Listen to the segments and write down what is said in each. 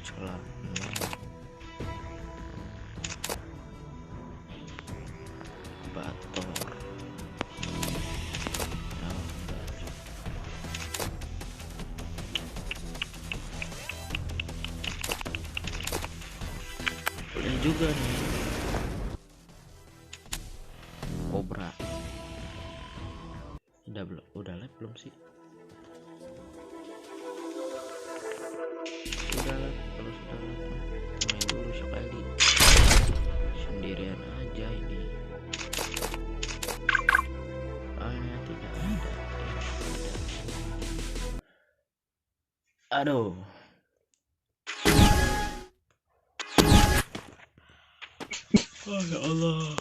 celah bator boleh juga nih Cobra. Udah live belum sih? Udah live. Kalau sudah live main dulu sekali. Sendirian aja ini. Soalnya tidak ada. Aduh. Oh ya Allah.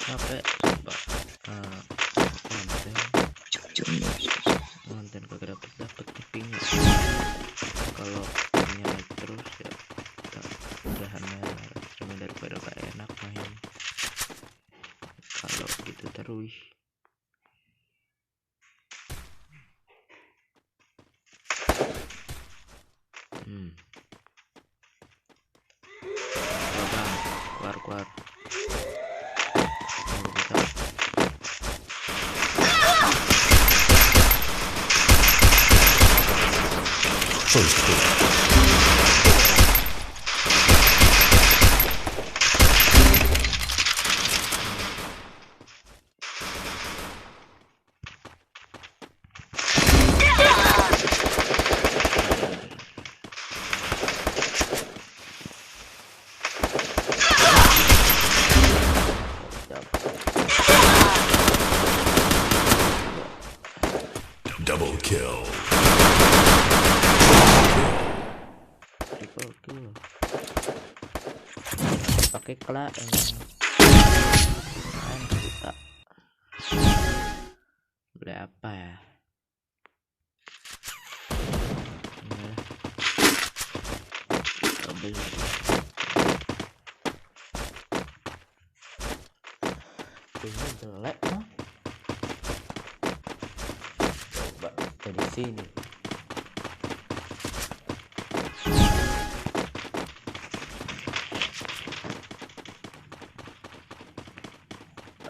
Capek coba konten kagak dapet tipingnya. Kalau nyala terus ya udahannya cuma daripada gak enak main kalau gitu terus. Keluar First blood. Double kill. Triple kill. Pakai kelak kita beli apa ya? Beli ini jelek mah. Coba dari sini.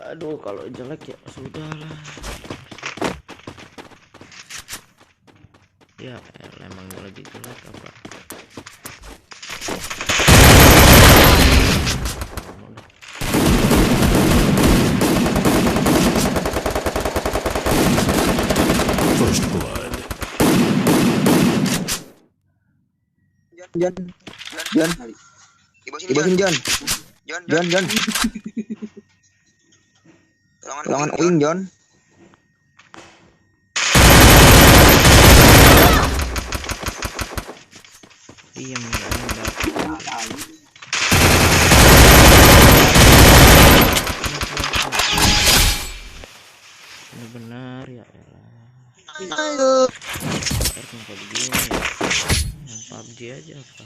Aduh, kalau jelek ya sudahlah. Ya emang lagi jelek apa? First blood. John. Ibosin John. Tolongan Uing John. Iya benar ya elah. Harus kayak begini ya. Yang PUBG aja apa?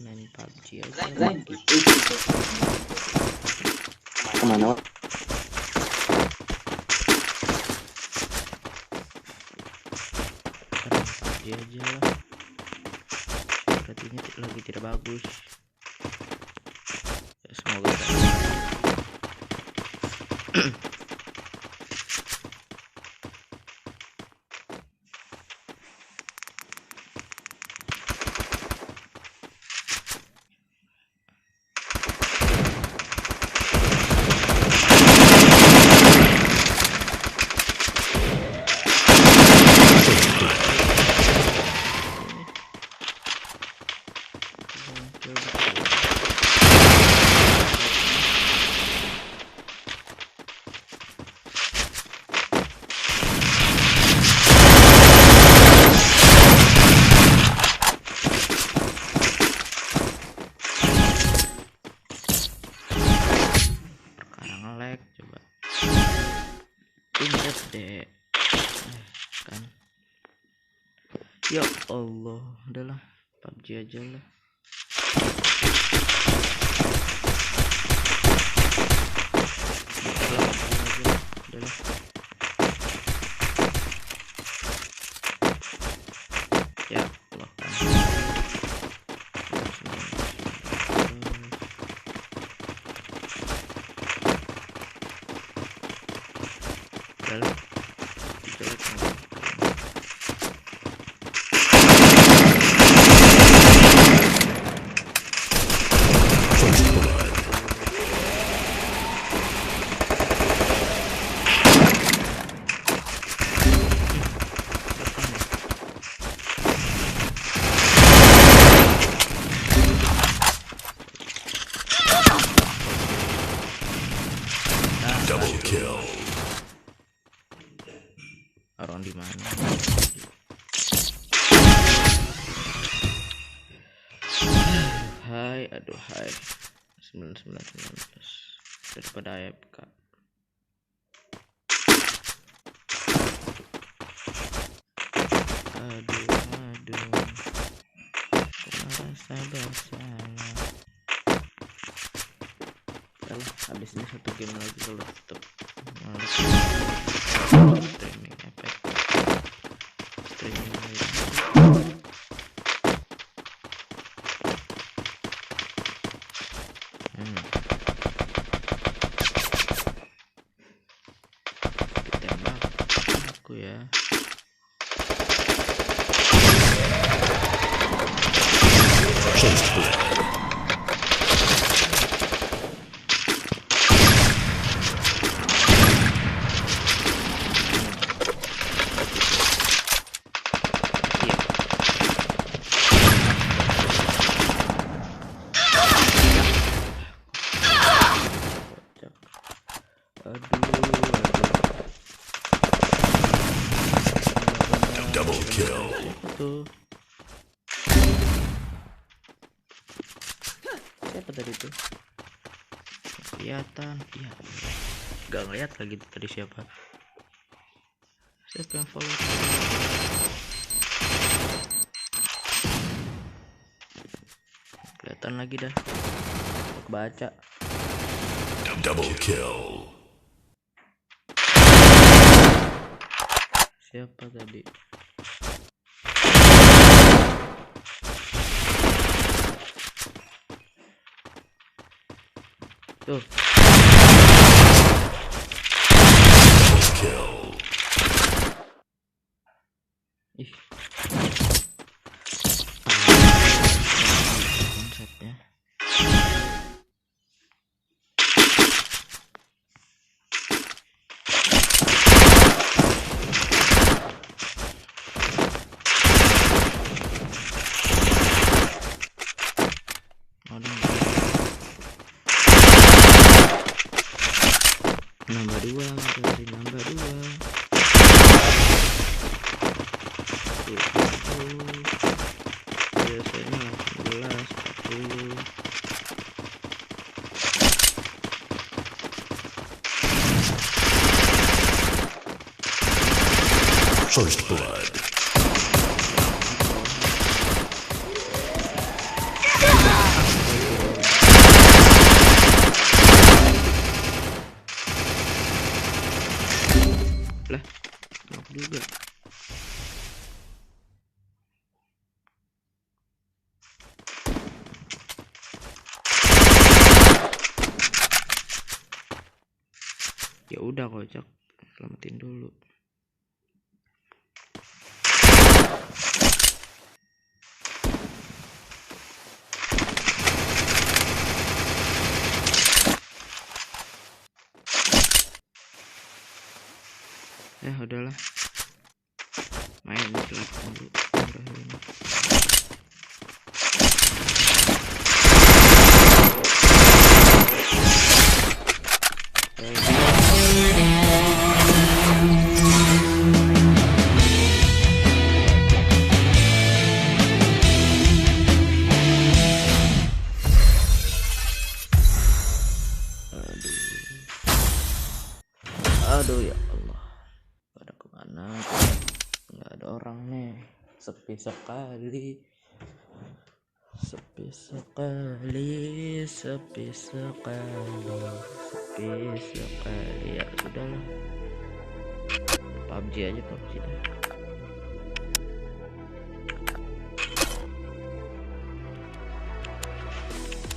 Main PUBG aja. Kemana? PUBG aja lah. Sepertinya lagi tidak bagus. Ya, semoga deh kan. Ya Allah, udahlah PUBG aja lah. Udah jelek nih. First blood. Double kill. Orang di mana? Hai, aduh hai. 99 daripada AFK. Aduh, merasa bersalah. Alah, habis ini satu game lagi kalau tetap males. Streaming efek. Streaming lagi. Ditembak aku ya. First blood. Double kill. Tuh. Siapa tadi tuh? Kelihatan. Iya. Gak ngeliat lagi tadi siapa. Siapa yang follow? Kelihatan lagi dah. Baca. Double kill. Siapa tadi? Tuh. Kill. Ih. Konsepnya. Nambah 2 dari nambah 2. Biasanya 18 40. First blood. Lah, knock juga. Ya udah kocak, selamatin dulu. Ya udahlah, main silakan dulu. Aduh ya Allah, pada kemana? Nggak ada orang nih, sepi sekali, sepi sekali, sepi sekali, sepi sekali. Ya udahlah, PUBG aja PUBG dah.